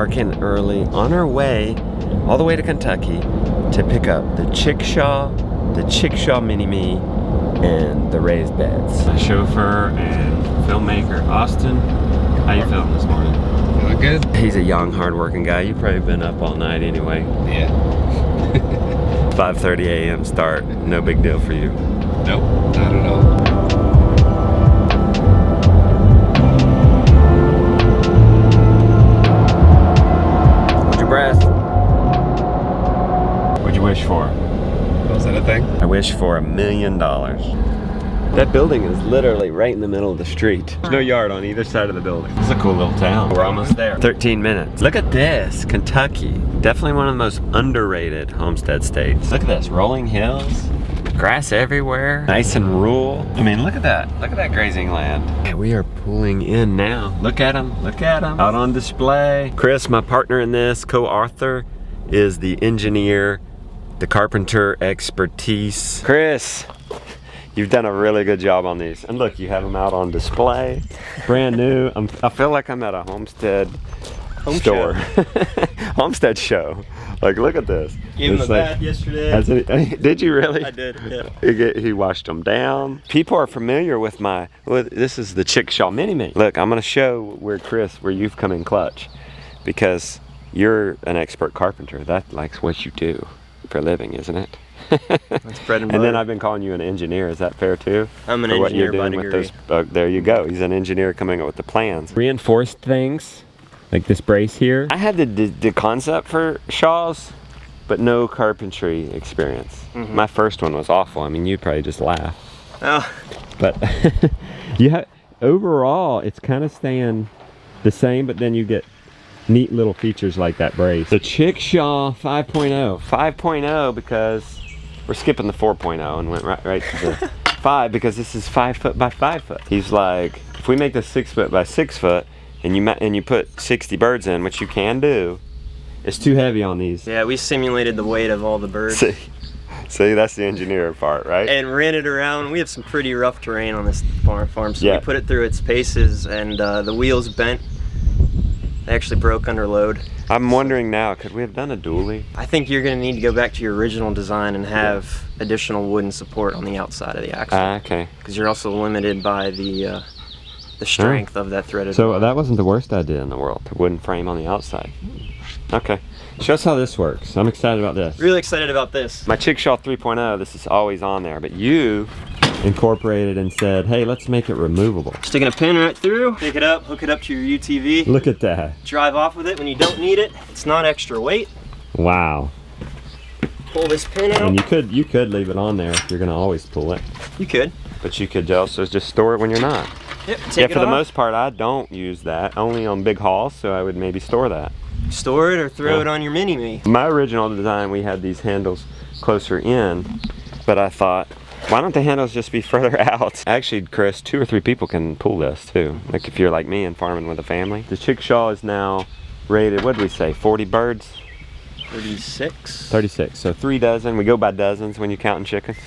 dark and early on our way all the way to Kentucky to pick up the Chickshaw Mini-Me, and the raised beds. My chauffeur and filmmaker, Austin. How you feeling this morning? Feeling good. He's a young, hard-working guy. You've probably been up all night anyway. Yeah. 5:30 a.m. start. No big deal for you. Nope, not at all. Hold your breath. What'd you wish for? Was that a thing? I wish for $1 million. That building is literally right in the middle of the street. There's no yard on either side of the building. It's a cool little town. We're almost there. 13 minutes. Look at this, Kentucky. Definitely one of the most underrated homestead states. Look at this, rolling hills, grass everywhere, nice and rural. I mean, look at that. Look at that grazing land. Hey, we are pulling in now. Look at them, look at them. Out on display. Chris, my partner in this, co-author, is the engineer, the carpenter expertise. Chris, you've done a really good job on these. And look, you have them out on display. Brand new. I feel like I'm at a Homestead store. Homestead show. Like, look at this. Gave him a bath yesterday. Did you really? I did, yeah. He washed them down. People are familiar with this is the Chickshaw Mini-Me. Look, I'm gonna show where you've come in clutch, because you're an expert carpenter. That's like what you do for a living, isn't it? That's bread and butter. And then I've been calling you an engineer. Is that fair too? I'm an engineer by degree. There you go. He's an engineer coming up with the plans. Reinforced things, like this brace here. I had the concept for Shaws, but no carpentry experience. Mm-hmm. My first one was awful. I mean, you'd probably just laugh. Oh. But overall, it's kind of staying the same, but then you get neat little features like that brace. The Chickshaw 5.0. 5.0 because we're skipping the 4.0 and went right to the 5, because this is 5 foot by 5 foot. He's like, if we make this 6 foot by 6 foot and you put 60 birds in, which you can do, it's too heavy on these. Yeah, we simulated the weight of all the birds. See, that's the engineer part, right? And ran it around. We have some pretty rough terrain on this farm, so yeah. We put it through its paces, and the wheels bent. They actually broke under load. I'm wondering now, could we have done a dually? I think you're going to need to go back to your original design and have additional wooden support on the outside of the axle. Okay. Because you're also limited by the strength of that threaded So rod. that wasn't the worst idea in the world, the wooden frame on the outside. Okay. Show us how this works. I'm excited about this. Really excited about this. My Chickshaw 3.0, this is always on there, but you incorporated and said, hey, let's make it removable. Sticking a pin right through, pick it up, hook it up to your UTV. Look at that. Drive off with it when you don't need it. It's not extra weight. Wow. Pull this pin out. And you could leave it on there if you're gonna always pull it. You could. But you could also just store it when you're not. Yep, take it for the off. most part, I don't use that, only on big hauls, so I would maybe store that. Store it or throw it on your Mini-Me. My original design, we had these handles closer in, but I thought, why don't the handles just be further out? Actually, Chris, 2 or 3 people can pull this too. Like if you're like me and farming with a family. The Chickshaw is now rated, what did we say, 40 birds? 36. 36, so 3 dozen. We go by dozens when you're counting chickens.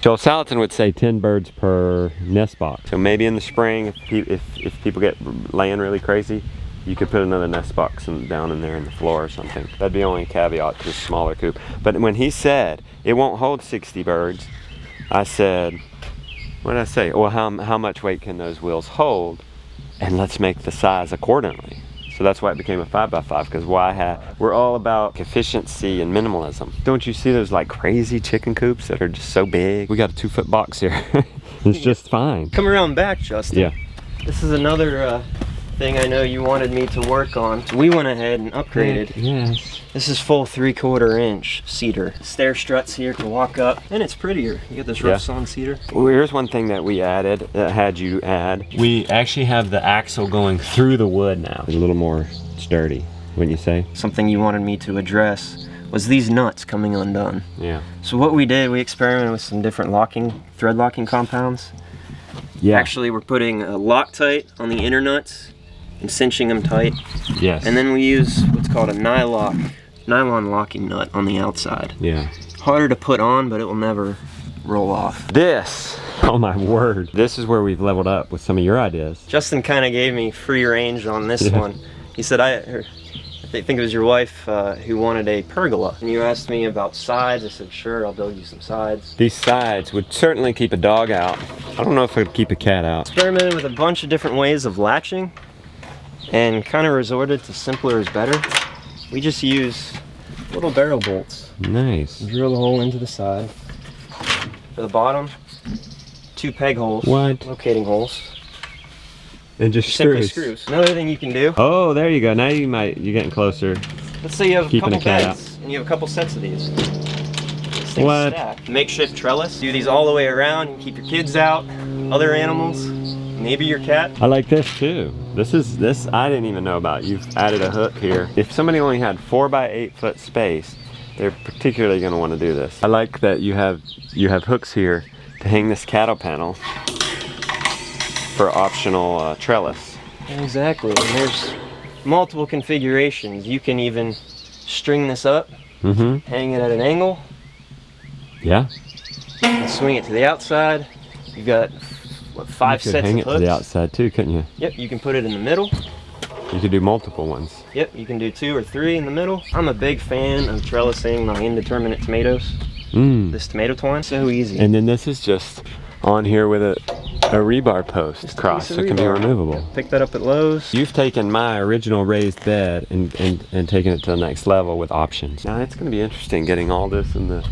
Joel Salatin would say 10 birds per nest box. So maybe in the spring, if people get laying really crazy, you could put another nest box down in there in the floor or something. That'd be only a caveat to a smaller coop. But when he said it won't hold 60 birds, I said, what did I say? Well, how much weight can those wheels hold? And let's make the size accordingly. So that's why it became a 5x5, because we're all about efficiency and minimalism. Don't you see those like crazy chicken coops that are just so big? We got a 2-foot box here. It's just fine. Come around back, Justin. Yeah. This is another thing I know you wanted me to work on. So we went ahead and upgraded. Yes. This is full 3/4 inch cedar. Stair struts here to walk up, and it's prettier. You get this rough sawn cedar. Well, here's one thing that we added, that had you add. We actually have the axle going through the wood now. It's a little more sturdy, wouldn't you say? Something you wanted me to address was these nuts coming undone. Yeah. So what we did, we experimented with some different thread locking compounds. Yeah. Actually, we're putting a Loctite on the inner nuts and cinching them tight. Yes. And then we use what's called a nylon locking nut on the outside. Yeah. Harder to put on, but it will never roll off. This, oh my word. This is where we've leveled up with some of your ideas. Justin kind of gave me free range on this one. He said, I think it was your wife who wanted a pergola. And you asked me about sides. I said, sure, I'll build you some sides. These sides would certainly keep a dog out. I don't know if it would keep a cat out. Experimented with a bunch of different ways of latching and kind of resorted to simpler is better. We just use little barrel bolts. Nice. Drill a hole into the side. For the bottom, 2 peg holes. What? Locating holes. And just Simply screws. Another thing you can do. Oh, there you go. Now you're getting closer. Let's say you have a Keeping couple a cat beds and you have a couple sets of these. This thing's What? stacked. Makeshift trellis. Do these all the way around. You keep your kids out, other animals, maybe your cat. I like this too. This I didn't even know about. You've added a hook here. If somebody only had 4 by 8 foot space, they're particularly going to want to do this. I like that you have hooks here to hang this cattle panel for optional trellis. Exactly. And there's multiple configurations. You can even string this up, hang it at an angle, Yeah. and swing it to the outside. You've got what, 5 You could sets hang of it hooks. to the outside too, couldn't you? Yep. You can put it in the middle. You could do multiple ones. Yep, you can do 2 or 3 in the middle. I'm a big fan of trellising my indeterminate tomatoes. This tomato twine, so easy. And then this is just on here with a rebar post Just a across, piece so of it can be rebar. removable. Yep, pick that up at Lowe's. You've taken my original raised bed and taken it to the next level with options. Now it's going to be interesting getting all this in the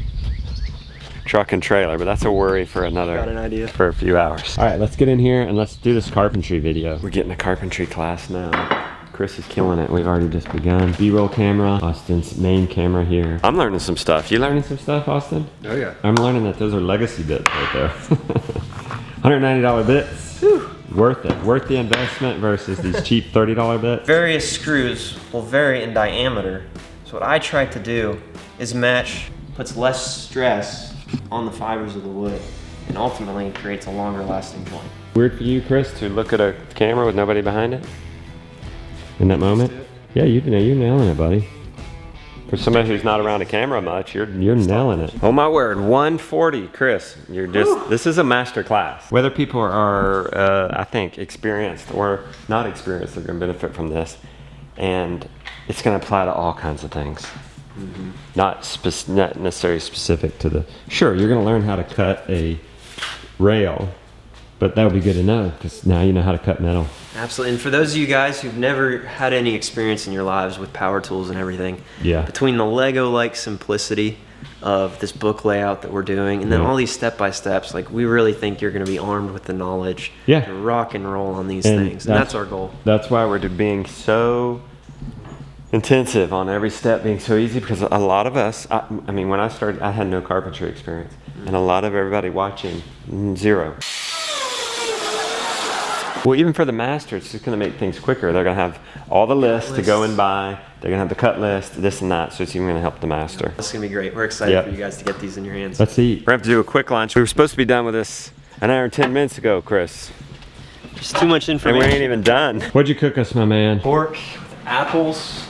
truck and trailer, but that's a worry for Got an another, idea. for a few hours. All right, let's get in here and let's do this carpentry video. We're getting a carpentry class now. Chris is killing it. We've already just begun. B-roll camera, Austin's main camera here. I'm learning some stuff. You learning some stuff, Austin? Oh yeah. I'm learning that those are legacy bits right there. $190 bits. Whew. Worth it. Worth the investment versus these cheap $30 bits. Various screws will vary in diameter. So what I try to do is puts less stress on the fibers of the wood and ultimately creates a longer lasting joint. Weird for you, Chris, to look at a camera with nobody behind it? In that moment? Yeah, you're nailing it, buddy. For somebody who's not around a camera much, you're nailing it. Oh my word, 140, Chris. This is a master class. Whether people are, I think, experienced or not experienced, they're gonna benefit from this. And it's gonna apply to all kinds of things. Not necessarily specific to the, sure, you're gonna learn how to cut a rail, but that would be good to know, because now you know how to cut metal. Absolutely, and for those of you guys who've never had any experience in your lives with power tools and everything, Yeah. between the Lego-like simplicity of this book layout that we're doing, and then all these step-by-steps, like we really think you're gonna be armed with the knowledge to rock and roll on these things, and that's our goal. That's why we're being so intensive on every step being so easy, because a lot of us, I mean, when I started, I had no carpentry experience, and a lot of everybody watching, 0. Well, even for the master, it's just going to make things quicker. They're going to have all the lists to go and buy. They're going to have the cut list, this and that. So it's even going to help the master. This is going to be great. We're excited for you guys to get these in your hands. Let's eat. We're going to have to do a quick lunch. We were supposed to be done with this an hour and 10 minutes ago, Chris. Just too much And information. we ain't even done. What'd you cook us, my man? Pork with apples,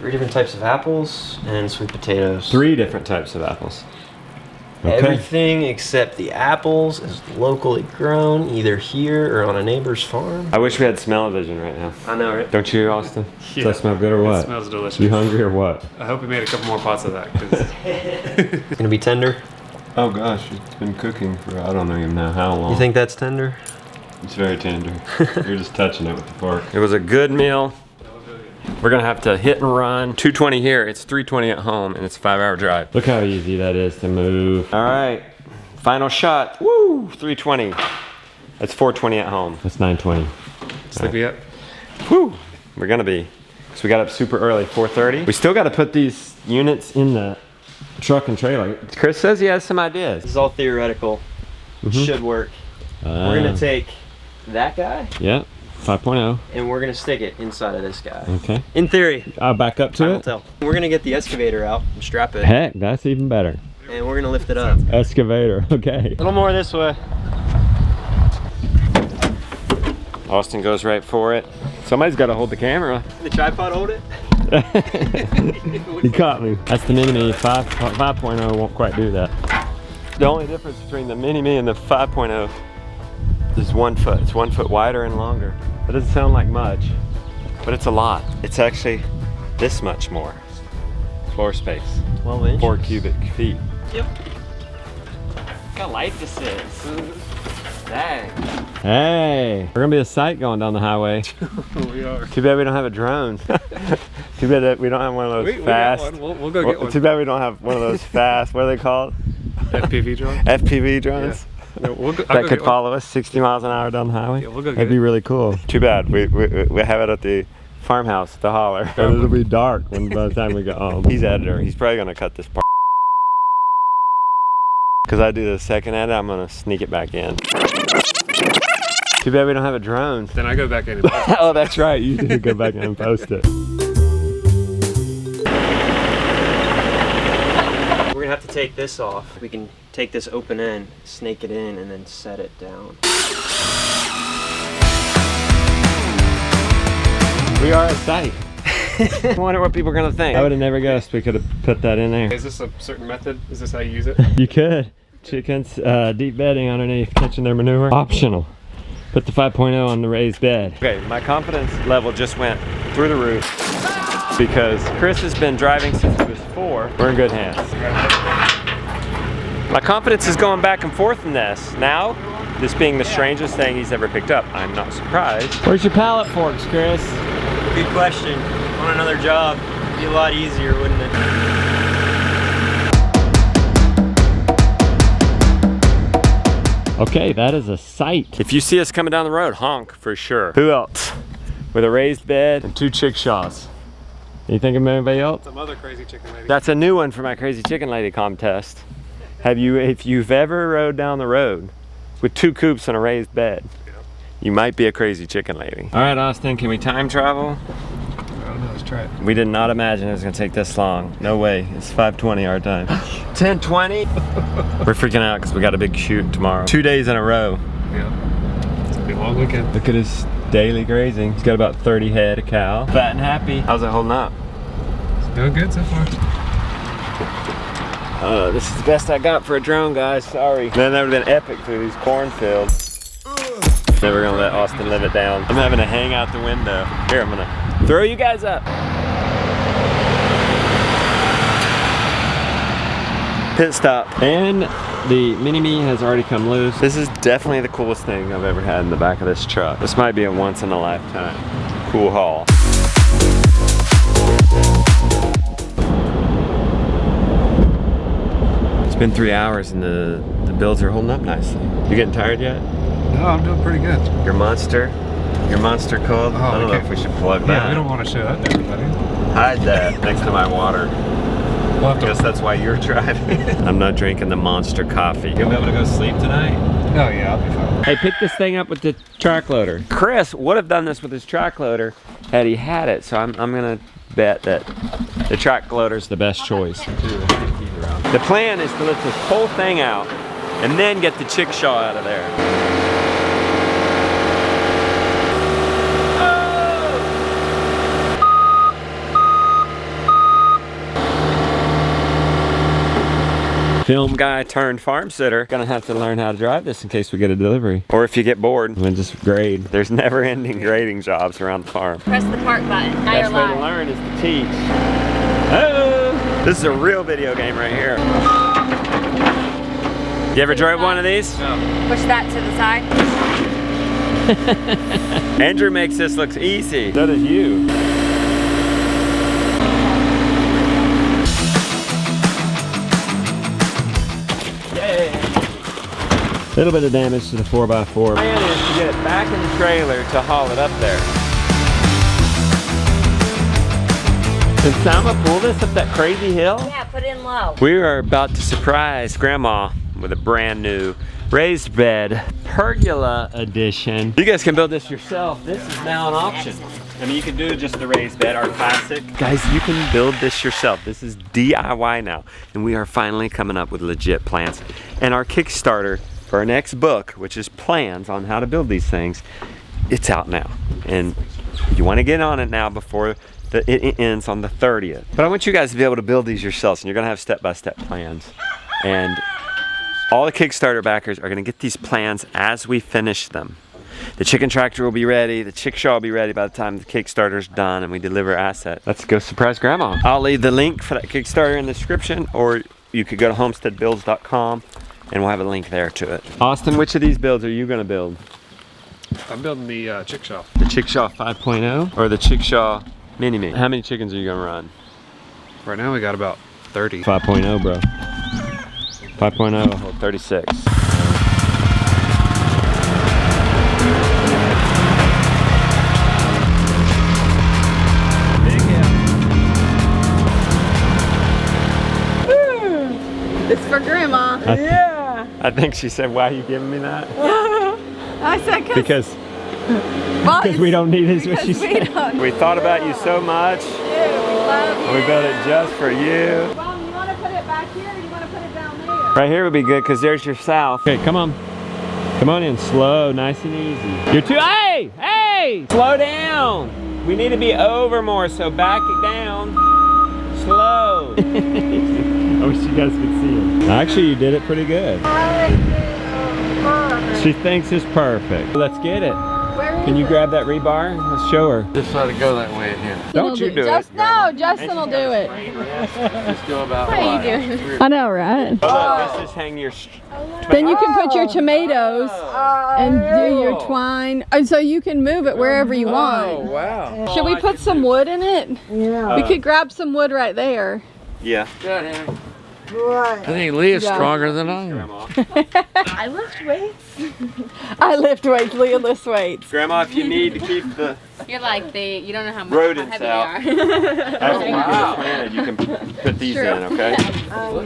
3 different types of apples, and sweet potatoes. 3 different types of apples. Okay. Everything except the apples is locally grown, either here or on a neighbor's farm. I wish we had smell-o-vision right now. I know, right? Don't you, Austin? Yeah. Does that smell good or what? It smells delicious. You hungry or what? I hope we made a couple more pots of that. 'Cause It's gonna be tender. Oh gosh, it's been cooking for I don't even know how long. You think that's tender? It's very tender. You're just touching it with the fork. It was a good meal. We're gonna have to hit and run. 220 here, it's 320 at home, and it's a 5-hour drive. Look how easy that is to move. All right, final shot. Woo, 320. That's 420 at home. That's 920. sleepy yet? Woo, we're gonna be. So we got up super early, 4:30. We still gotta put these units in the truck and trailer. Chris says he has some ideas. This is all theoretical. Should work. We're gonna take that guy. Yeah, 5.0. And we're gonna stick it inside of this guy. Okay. In theory. I'll back up to Time will it. tell. We're gonna get the excavator out and strap it. Heck, that's even better. And we're gonna lift it up. Excavator, okay. A little more this way. Austin goes right for it. Somebody's got to hold the camera. Can the tripod hold it? You caught me. That's the Mini-Me. 5.0 won't quite do that. The only difference between the Mini-Me and the 5.0 is 1 foot. It's 1 foot wider and longer. That doesn't sound like much, but but it's a lot. It's actually this much more floor space. 12 inches. 4 cubic feet. Yep. Look how light this is. Dang. Hey, we're gonna be a sight going down the highway. We are. Too bad we don't have a drone. Too bad that we don't have one of those fast. We got one. We'll go get one. Too bad we don't have one of those fast, what are they called? FPV drone? FPV drones? Yeah. No, I'll That go could get one. follow us 60 miles an hour down the highway. Yeah, we'll go get That'd be it. really cool. Too bad we have it at the farmhouse, the holler. And it'll be dark by the time we get home. He's editor. He's probably gonna cut this part. Because I do the second edit, I'm gonna sneak it back in. Too bad we don't have a drone. Then I go back in and post it. Oh, that's right. You do go back and post it. We're gonna have to take this off. We can take this open end, snake it in, and then set it down. We are at site. I wonder what people are gonna think. I would have never guessed we could have put that in there. Is this a certain method? Is this how you use it? You could. Chickens, deep bedding underneath, catching their manure. Optional. Put the 5.0 on the raised bed. Okay, my confidence level just went through the roof because Chris has been driving since he was 4. We're in good hands. My confidence is going back and forth in this. Now, this being the strangest thing he's ever picked up, I'm not surprised. Where's your pallet forks, Chris? Good question. On another job, it'd be a lot easier, wouldn't it? Okay, that is a sight. If you see us coming down the road, honk for sure. Who else? With a raised bed and 2 chickshaws. You think of anybody else? Some other crazy chicken lady. That's a new one for my Crazy Chicken Lady contest. If you've ever rode down the road with 2 coops and a raised bed, you might be a crazy chicken lady. All right, Austin, can we time travel? I don't know, let's try it. We did not imagine it was gonna take this long. No way, it's 5:20 our time. 10:20? We're freaking out because we got a big shoot tomorrow. 2 days in a row. Yeah. It's gonna be a long weekend. Look at his daily grazing. He's got about 30 head of cow. Fat and happy. How's it holding up? It's doing good so far. This is the best I got for a drone, guys. Sorry. Man, that would have been epic through these cornfields. Never gonna let Austin live it down. I'm having to hang out the window. Here, I'm gonna throw you guys up. Pit stop. And the Mini-Me has already come loose. This is definitely the coolest thing I've ever had in the back of this truck. This might be a once in a lifetime cool haul. It's been 3 hours and the builds are holding up nicely. You getting tired yet? No, I'm doing pretty good. Your monster cold? Oh, I don't know okay. if we should plug that. Yeah, we don't want to show that to everybody. Hide that next to my water. We'll I have to. guess that's why you're driving. I'm not drinking the monster coffee. You gonna be able to go sleep tonight? Oh yeah, I'll be fine. Hey, pick this thing up with the track loader. Chris would have done this with his track loader had he had it, so I'm gonna bet that the track loader's the best choice. The plan is to lift this whole thing out and then get the Chickshaw out of there. Film guy turned farm sitter. Gonna have to learn how to drive this in case we get a delivery. Or if you get bored, then just grade. There's never ending grading jobs around the farm. Press the park button. Now Best you're way to live. learn is to teach. Oh, this is a real video game right here. You ever drove one of these? No. Push that to the side. Andrew makes this look easy. So does you. Little bit of damage to the 4x4. Plan is to get it back in the trailer to haul it up there. Can Salma pull this up that crazy hill? Yeah, put it in low. We are about to surprise Grandma with a brand new raised bed pergola edition. You guys can build this yourself. This is now an option. I mean, you can do just the raised bed, our classic. Guys, you can build this yourself. This is DIY now. And we are finally coming up with legit plans. And our Kickstarter for our next book, which is plans on how to build these things, it's out now. And you want to get on it now before it ends on the 30th. But I want you guys to be able to build these yourselves, and you're gonna have step-by-step plans. And all the Kickstarter backers are gonna get these plans as we finish them. The chicken tractor will be ready. The Chickshaw will be ready by the time the Kickstarter's done and we deliver assets. Let's go surprise Grandma. I'll leave the link for that Kickstarter in the description, or you could go to homesteadbuilds.com and we'll have a link there to it. Austin, which of these builds are you gonna build? I'm building the Chickshaw. The Chickshaw 5.0 or the Chickshaw Mini-Me? How many chickens are you gonna run? Right now we got about 30. 5.0, bro. 5.0, hold 36. It's for Grandma. Yeah. I think she said, "Why are you giving me that?" I said Because we don't need it, is what she said. We thought about you so much. We love you. We built it just for you. Mom, you want to put it back here or you want to put it down there? Right here would be good because there's your south. Okay, come on. Come on in slow, nice and easy. You're too, hey, slow down. We need to be over more, so back it down. Slow. I wish you guys could see it. Actually, you did it pretty good. She thinks it's perfect. Let's get it. Can you grab that rebar? Let's show her. Just let it go that way in here. Don't you do it. No, Justin will do it. Just go about How you doing? I know, right? Look, this is hang your... Then you can put your tomatoes and do your twine. And so you can move it wherever you want. Wow. Should we put some wood in it? Yeah. We could grab some wood right there. Yeah. I think Leah's stronger than I am. I lift weights. I lift weights. Leah lifts weights. Grandma, if you need to keep the You're like you don't know how much rodents heavy out, they are. after you get it planted, you can put these in, okay?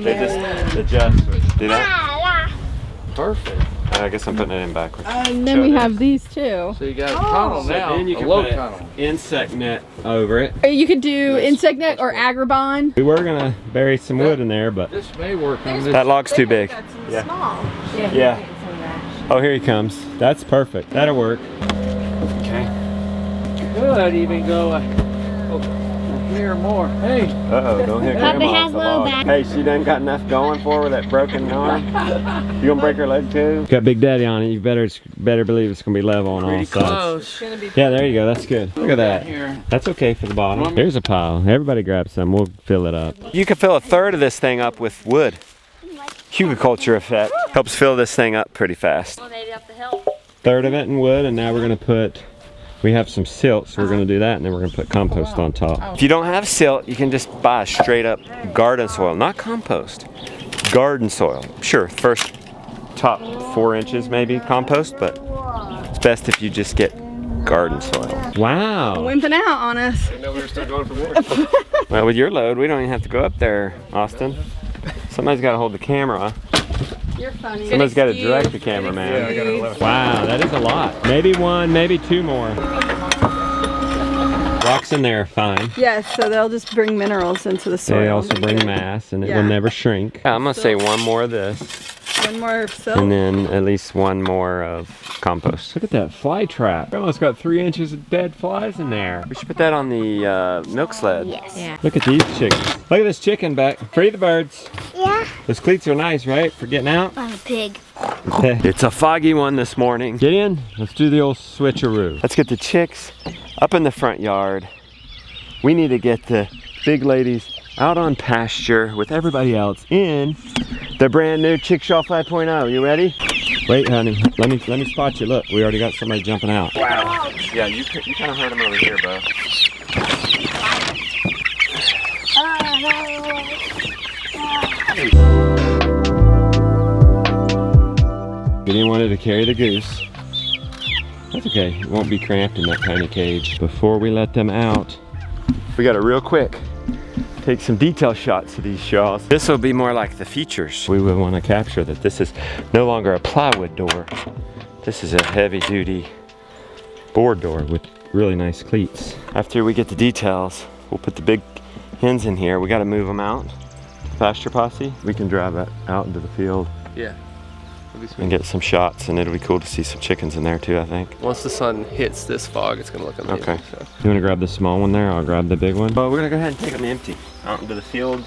They just adjust. Do that? Perfect. I guess I'm putting it in backwards. And then we have these too. So you got a tunnel now, Then you a can low put tunnel. insect net over it. Or you could do insect net or agribon. We were gonna bury some wood in there, but This may work on this. that log's too big. Yeah. Small. Yeah. Oh, here he comes. That's perfect. That'll work. Okay. Could even go here more. Hey. Uh-oh, don't hit Grandma off the log. Hey, she done got enough going for her with that broken arm. You gonna break her leg too? Got Big Daddy on it. You better believe it's gonna be level on all sides. Yeah, there you go. That's good. Look at that. That's okay for the bottom. Here's a pile. Everybody grab some. We'll fill it up. You can fill a third of this thing up with wood. Hugiculture effect. Helps fill this thing up pretty fast. Third of it in wood, and now we're gonna put... We have some silt, so we're gonna do that, and then we're gonna put compost on top. If you don't have silt, you can just buy straight up garden soil, not compost. Garden soil. Sure, first top 4 inches maybe compost, but it's best if you just get garden soil. Wow. Wimping out on us. I know we were still going for more. Well, with your load, we don't even have to go up there, Austin. Somebody's gotta hold the camera. You're funny. Somebody's gotta direct the cameraman. Yeah, I got it left. Wow, that is a lot. Maybe 1, maybe 2 more. Rocks in there are fine. Yes, so they'll just bring minerals into the soil. They also bring mass, and it will never shrink. Yeah, I'm gonna say 1 more of this. One more silt. And then at least 1 more of compost. Look at that fly trap. Grandma's got 3 inches of dead flies in there. We should put that on the milk sled. Yes. Yeah. Look at these chickens. Look at this chicken back. Free the birds. Yeah. Those cleats are nice, right? For getting out. I'm a pig. It's a foggy one this morning. Get in. Let's do the old switcheroo. Let's get the chicks up in the front yard. We need to get the big ladies out on pasture with everybody else in the brand new Chickshaw 5.0. You ready? Wait, honey. Let me spot you. Look, we already got somebody jumping out. Wow. Yeah, you kind of heard him over here, bro. We didn't want it to carry the goose. That's okay. It won't be cramped in that tiny cage. Before we let them out, we got to real quick take some detail shots of these shaws. This will be more like the features. We would want to capture that this is no longer a plywood door. This is a heavy duty board door with really nice cleats. After we get the details, we'll put the big hens in here. We got to move them out. Pasture posse. We can drive that out into the field. Yeah. And get some shots, and it'll be cool to see some chickens in there too, I think. Once the sun hits this fog, it's gonna look amazing. Okay. So. You wanna grab the small one there? I'll grab the big one. Well, we're gonna go ahead and take them empty. Out into the field.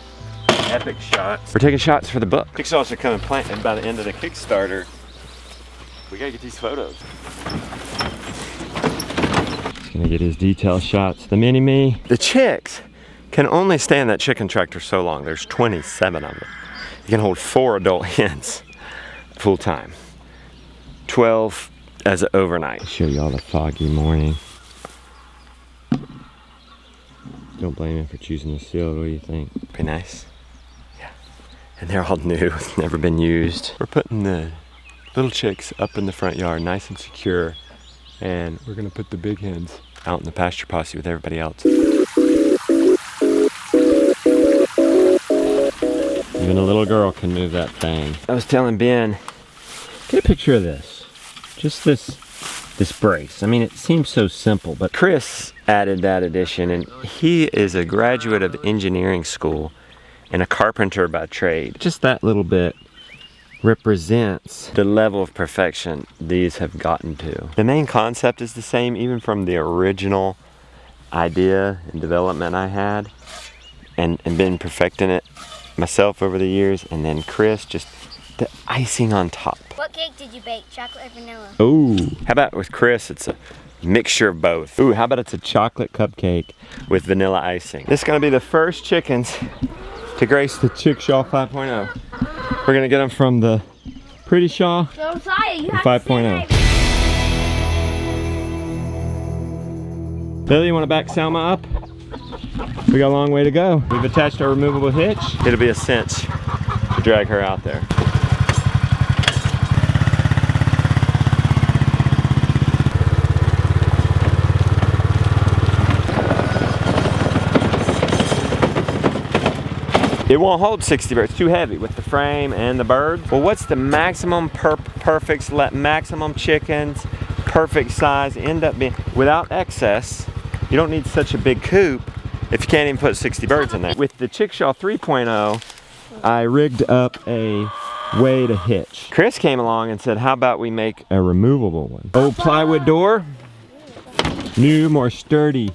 Epic shots. We're taking shots for the book. Chickshaws are coming planted by the end of the Kickstarter. We gotta get these photos. Gonna get his detail shots. The mini-me. The chicks can only stay in that chicken tractor so long. There's 27 of them. You can hold 4 adult hens full time. 12 as an overnight. I'll show you all the foggy morning. Don't blame him for choosing the seal. What do you think? Pretty nice. Yeah. And they're all new, never been used. We're putting the little chicks up in the front yard, nice and secure. And we're gonna put the big hens out in the pasture posse with everybody else. Even a little girl can move that thing. I was telling Ben, get a picture of this. Just this brace. I mean, it seems so simple, but Chris added that addition, and he is a graduate of engineering school and a carpenter by trade. Just that little bit represents the level of perfection these have gotten to. The main concept is the same, even from the original idea and development I had, and been perfecting it myself over the years, and then Chris, just the icing on top. What cake did you bake, chocolate or vanilla? Ooh, how about with Chris, it's a mixture of both. Ooh, how about it's a chocolate cupcake with vanilla icing. This is gonna be the first chickens to grace the Chickshaw 5.0. We're gonna get them from the Pretty Shaw 5.0. Billy, you wanna back Selma up? We got a long way to go. We've attached our removable hitch. It'll be a cinch to drag her out there. It won't hold 60 birds, it's too heavy with the frame and the bird. Well, what's the maximum perfect, maximum chickens, perfect size end up being? Without excess, you don't need such a big coop if you can't even put 60 birds in there. With the Chickshaw 3.0, I rigged up a way to hitch. Chris came along and said, how about we make a removable one? Old plywood door, new, more sturdy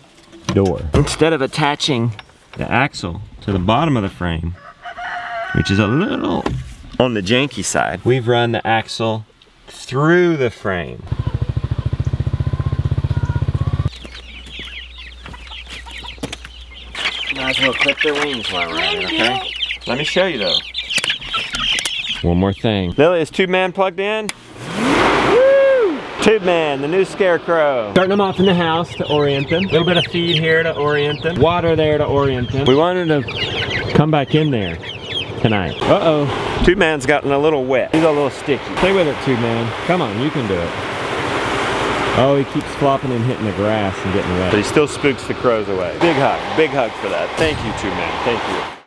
door. Instead of attaching the axle to the bottom of the frame, which is a little on the janky side, we've run the axle through the frame. Might as well clip their wings while we're at it, okay? Let me show you though. One more thing. Lily, is Tube Man plugged in? Woo! Tube Man, the new scarecrow. Starting them off in the house to orient them. A little bit of feed here to orient them. Water there to orient them. We wanted to come back in there tonight. Uh-oh. Tube Man's gotten a little wet. He's a little sticky. Stay with it, Tube Man. Come on, you can do it. Oh, he keeps flopping and hitting the grass and getting wet. But he still spooks the crows away. Big hug for that. Thank you, Tube Man. Thank you.